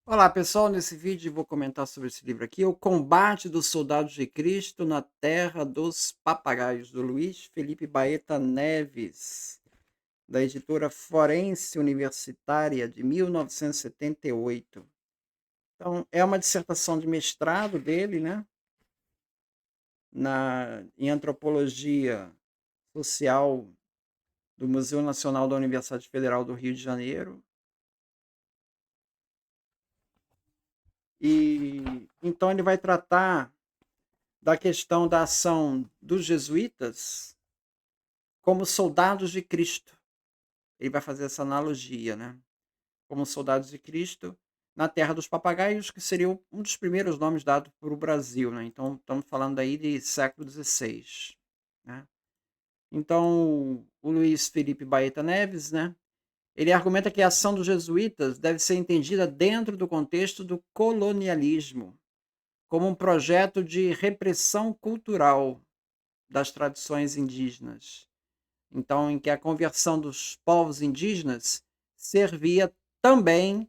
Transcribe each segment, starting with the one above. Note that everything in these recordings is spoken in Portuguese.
Olá pessoal, nesse vídeo vou comentar sobre esse livro aqui, O Combate dos Soldados de Cristo na Terra dos Papagaios, do Luiz Felipe Baeta Neves, da editora Forense Universitária, de 1978. Então, é uma dissertação de mestrado dele, né, em Antropologia Social do Museu Nacional da Universidade Federal do Rio de Janeiro. E então ele vai tratar da questão da ação dos jesuítas como soldados de Cristo. Ele vai fazer essa analogia, né? Como soldados de Cristo na Terra dos Papagaios, que seria um dos primeiros nomes dados para o Brasil, né? Então, estamos falando aí de século XVI, né? Então, o Luiz Felipe Baeta Neves, né? Ele argumenta que a ação dos jesuítas deve ser entendida dentro do contexto do colonialismo, como um projeto de repressão cultural das tradições indígenas. Então, em que a conversão dos povos indígenas servia também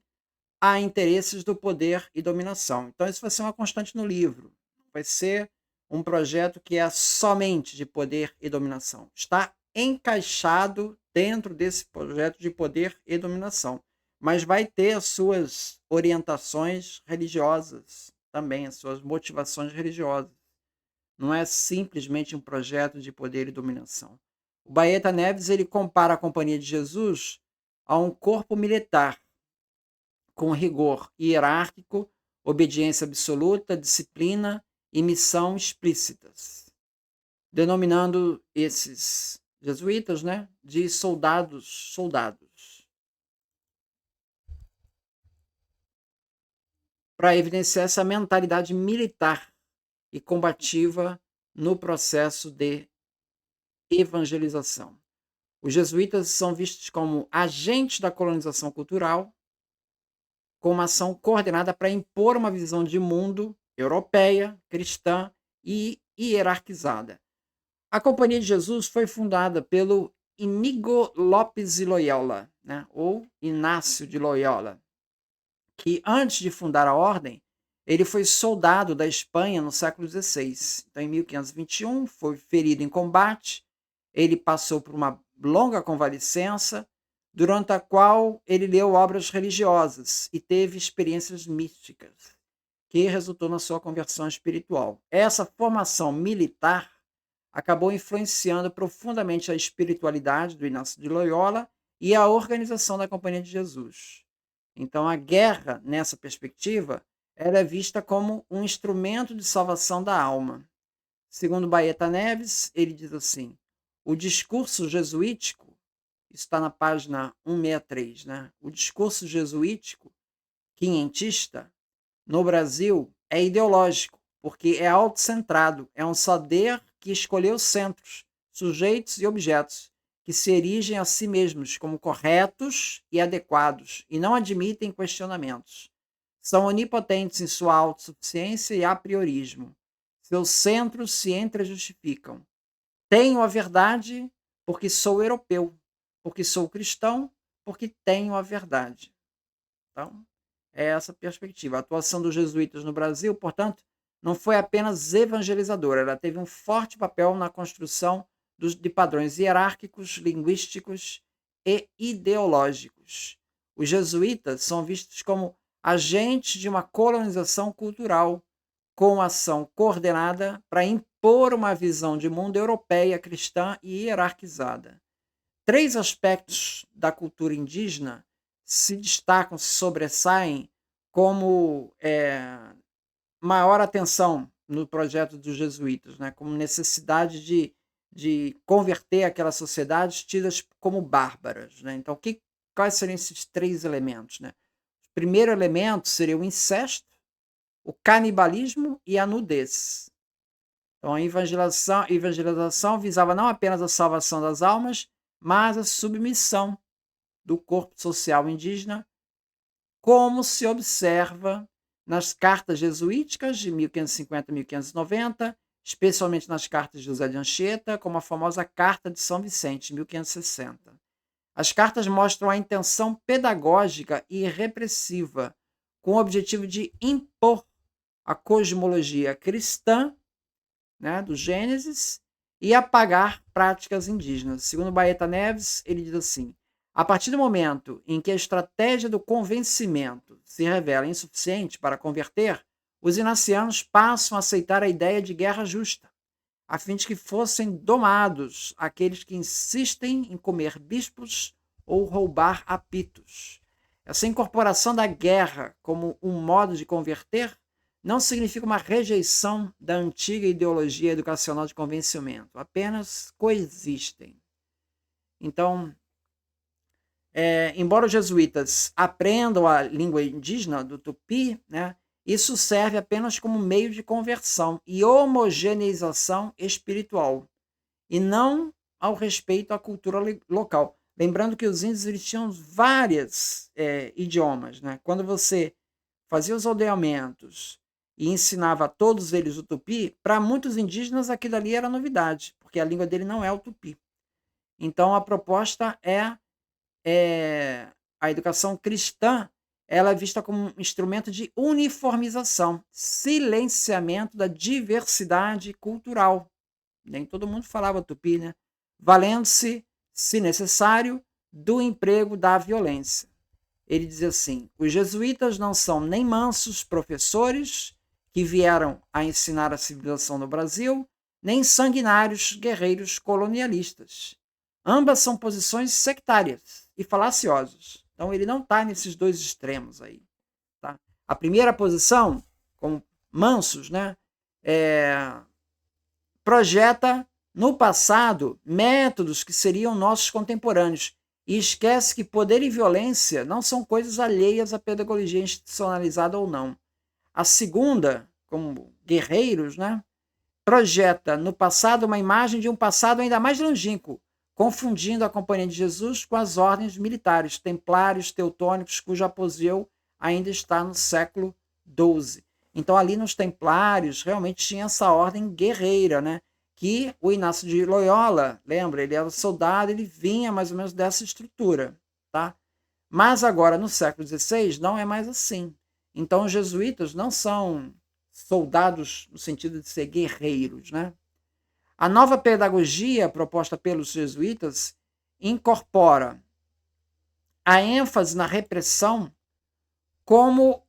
a interesses do poder e dominação. Então, isso vai ser uma constante no livro. Vai ser um projeto que é somente de poder e dominação. Está encaixado dentro desse projeto de poder e dominação, mas vai ter as suas orientações religiosas também, as suas motivações religiosas. Não é simplesmente um projeto de poder e dominação. O Baeta Neves ele compara a Companhia de Jesus a um corpo militar com rigor hierárquico, obediência absoluta, disciplina e missão explícitas, denominando esses jesuítas, né, de soldados, para evidenciar essa mentalidade militar e combativa no processo de evangelização. Os jesuítas são vistos como agentes da colonização cultural, com uma ação coordenada para impor uma visão de mundo europeia, cristã e hierarquizada. A Companhia de Jesus foi fundada pelo Inigo Lopes de Loyola, né, ou Inácio de Loyola, que antes de fundar a ordem, ele foi soldado da Espanha no século XVI. Então, em 1521, foi ferido em combate, ele passou por uma longa convalescença, durante a qual ele leu obras religiosas e teve experiências místicas, que resultou na sua conversão espiritual. Essa formação militar acabou influenciando profundamente a espiritualidade do Inácio de Loyola e a organização da Companhia de Jesus. Então, a guerra, nessa perspectiva, ela é vista como um instrumento de salvação da alma. Segundo Baeta Neves, ele diz assim: o discurso jesuítico, isso está na página 163, né? O discurso jesuítico quinhentista no Brasil é ideológico, porque é autocentrado, é um saber que escolheu centros, sujeitos e objetos, que se erigem a si mesmos como corretos e adequados, e não admitem questionamentos. São onipotentes em sua autossuficiência e a priorismo. Seus centros se entrejustificam. Tenho a verdade porque sou europeu, porque sou cristão, porque tenho a verdade. Então, é essa perspectiva. A atuação dos jesuítas no Brasil, portanto, não foi apenas evangelizadora, ela teve um forte papel na construção de padrões hierárquicos, linguísticos e ideológicos. Os jesuítas são vistos como agentes de uma colonização cultural, com ação coordenada para impor uma visão de mundo europeia, cristã e hierarquizada. Três aspectos da cultura indígena se destacam, se sobressaem como maior atenção no projeto dos jesuítas, né? Como necessidade de converter aquelas sociedades tidas como bárbaras. Né? Então, quais seriam esses três elementos? Né? O primeiro elemento seria o incesto, o canibalismo e a nudez. Então, a evangelização visava não apenas a salvação das almas, mas a submissão do corpo social indígena, como se observa nas cartas jesuíticas de 1550 a 1590, especialmente nas cartas de José de Anchieta, como a famosa Carta de São Vicente, de 1560. As cartas mostram a intenção pedagógica e repressiva, com o objetivo de impor a cosmologia cristã, né, do Gênesis, e apagar práticas indígenas. Segundo Baeta Neves, ele diz assim: a partir do momento em que a estratégia do convencimento se revela insuficiente para converter, os inacianos passam a aceitar a ideia de guerra justa, a fim de que fossem domados aqueles que insistem em comer bispos ou roubar apitos. Essa incorporação da guerra como um modo de converter não significa uma rejeição da antiga ideologia educacional de convencimento, apenas coexistem. Então, embora os jesuítas aprendam a língua indígena do Tupi, né, isso serve apenas como meio de conversão e homogeneização espiritual, e não ao respeito à cultura local. Lembrando que os índios eles tinham vários idiomas. Né? Quando você fazia os aldeamentos e ensinava a todos eles o tupi, para muitos indígenas aquilo ali era novidade, porque a língua dele não é o tupi. Então a proposta é a educação cristã, ela é vista como um instrumento de uniformização, silenciamento da diversidade cultural. Nem todo mundo falava tupi, né? Valendo-se, se necessário, do emprego da violência. Ele diz assim: os jesuítas não são nem mansos professores que vieram a ensinar a civilização no Brasil, nem sanguinários guerreiros colonialistas. Ambas são posições sectárias e falaciosas. Então ele não está nesses dois extremos aí. Tá? A primeira posição, como mansos, né, projeta no passado métodos que seriam nossos contemporâneos e esquece que poder e violência não são coisas alheias à pedagogia institucionalizada ou não. A segunda, como guerreiros, né, projeta no passado uma imagem de um passado ainda mais longínquo, confundindo a Companhia de Jesus com as ordens militares, templários, teutônicos, cujo apogeu ainda está no século XII. Então, ali nos templários, realmente tinha essa ordem guerreira, né? Que o Inácio de Loyola, lembra, ele era soldado, ele vinha mais ou menos dessa estrutura, tá? Mas agora, no século XVI, não é mais assim. Então, os jesuítas não são soldados no sentido de ser guerreiros, né? A nova pedagogia proposta pelos jesuítas incorpora a ênfase na repressão como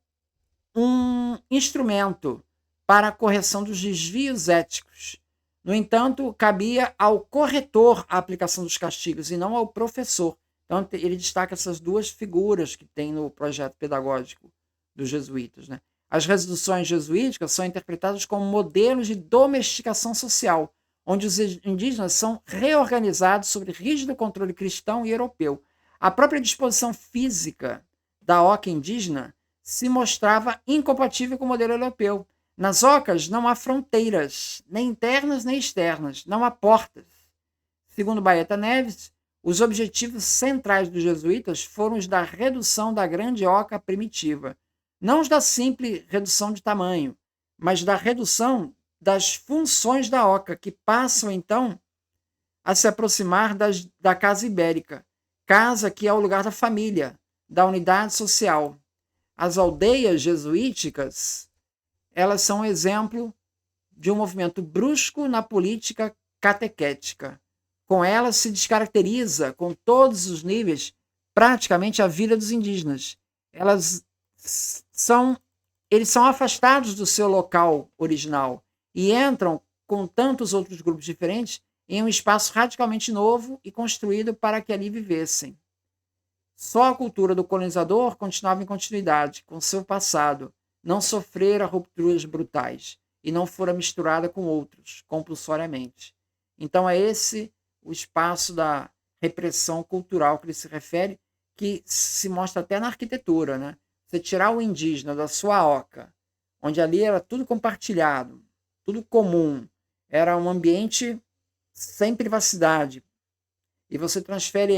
um instrumento para a correção dos desvios éticos. No entanto, cabia ao corretor a aplicação dos castigos e não ao professor. Então, ele destaca essas duas figuras que tem no projeto pedagógico dos jesuítas. Né? As resoluções jesuíticas são interpretadas como modelos de domesticação social, onde os indígenas são reorganizados sob rígido controle cristão e europeu. A própria disposição física da oca indígena se mostrava incompatível com o modelo europeu. Nas ocas não há fronteiras, nem internas nem externas, não há portas. Segundo Baeta Neves, os objetivos centrais dos jesuítas foram os da redução da grande oca primitiva, não os da simples redução de tamanho, mas da redução das funções da oca, que passam, então, a se aproximar da casa ibérica, casa que é o lugar da família, da unidade social. As aldeias jesuíticas, elas são um exemplo de um movimento brusco na política catequética. Com elas se descaracteriza, com todos os níveis, praticamente a vida dos indígenas. Eles são afastados do seu local original e entram, com tantos outros grupos diferentes, em um espaço radicalmente novo e construído para que ali vivessem. Só a cultura do colonizador continuava em continuidade com seu passado, não sofrera rupturas brutais e não fora misturada com outros, compulsoriamente. Então é esse o espaço da repressão cultural que ele se refere, que se mostra até na arquitetura. Né? Você tirar o indígena da sua oca, onde ali era tudo compartilhado, tudo comum, era um ambiente sem privacidade, e você transfere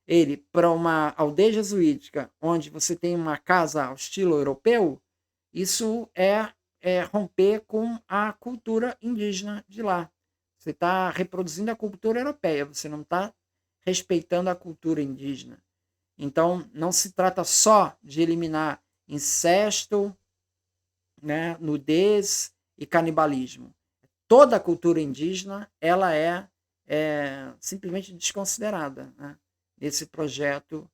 ele para uma aldeia jesuítica, onde você tem uma casa ao estilo europeu, isso é romper com a cultura indígena de lá. Você está reproduzindo a cultura europeia, você não está respeitando a cultura indígena. Então, não se trata só de eliminar incesto, né, nudez e canibalismo. Toda a cultura indígena ela é simplesmente desconsiderada, né, nesse projeto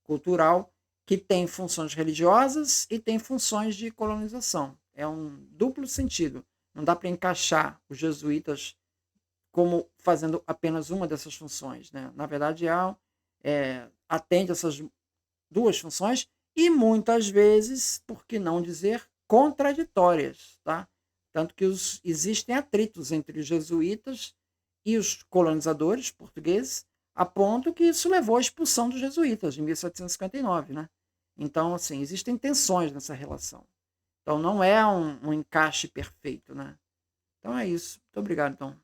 cultural que tem funções religiosas e tem funções de colonização. É um duplo sentido. Não dá para encaixar os jesuítas como fazendo apenas uma dessas funções, né? Na verdade, atende essas duas funções e muitas vezes, por que não dizer, contraditórias, tá? Tanto que existem atritos entre os jesuítas e os colonizadores portugueses, a ponto que isso levou à expulsão dos jesuítas em 1759, né? Então, assim, existem tensões nessa relação. Então, não é um encaixe perfeito, né? Então é isso. Muito obrigado, então.